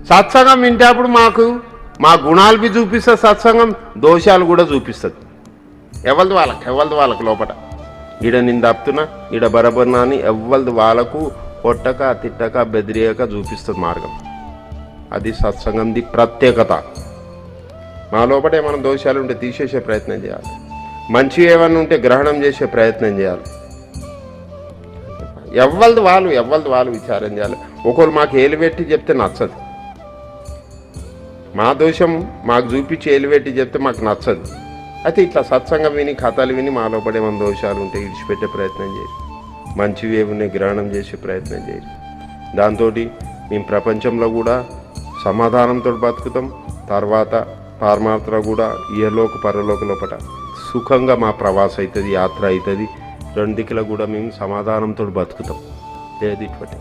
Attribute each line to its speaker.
Speaker 1: సత్సంగం వింటేప్పుడు మా గుణాలు బి చూపిస్తుంది సత్సంగం, దోషాలు కూడా చూపిస్తుంది. ఎవరిది వాళ్ళకి లోపల ఈడ నేను తప్పుతున్నా ఈడ బరబర్నా అని ఎవరిది వాళ్ళకు కొట్టక తిట్టక బెదిరియక చూపిస్తుంది మార్గం. అది సత్సంగంది ప్రత్యేకత. మా లోపల ఏమైనా దోషాలు ఉంటే తీసేసే ప్రయత్నం చేయాలి, మంచి ఏమన్నా ఉంటే గ్రహణం చేసే ప్రయత్నం చేయాలి. ఎవరిది వాళ్ళు విచారం చేయాలి. ఒకరు మాకు ఏలుపెట్టి చెప్తే నచ్చదు, మా దోషం మాకు చూపించి ఏలుపెట్టి చెప్తే మాకు నచ్చదు. అయితే ఇట్లా సత్సంగం విని కథలు విని మా లోపల ఏమైనా దోషాలు ఉంటే విడిచిపెట్టే ప్రయత్నం చేయాలి, మంచివి ఏమున్నాయి గ్రహణం చేసే ప్రయత్నం చేయాలి. దాంతో మేము ప్రపంచంలో కూడా సమాధానంతో బతుకుతాం. తర్వాత పారమాత్ర కూడా ఇహలోక పరలోక లోపల సుఖంగా మా ప్రవాస అవుతుంది, యాత్ర అవుతుంది. రెండు దిక్కుల కూడా మేము సమాధానంతో బతుకుతాం. ఏది ఇటువంటి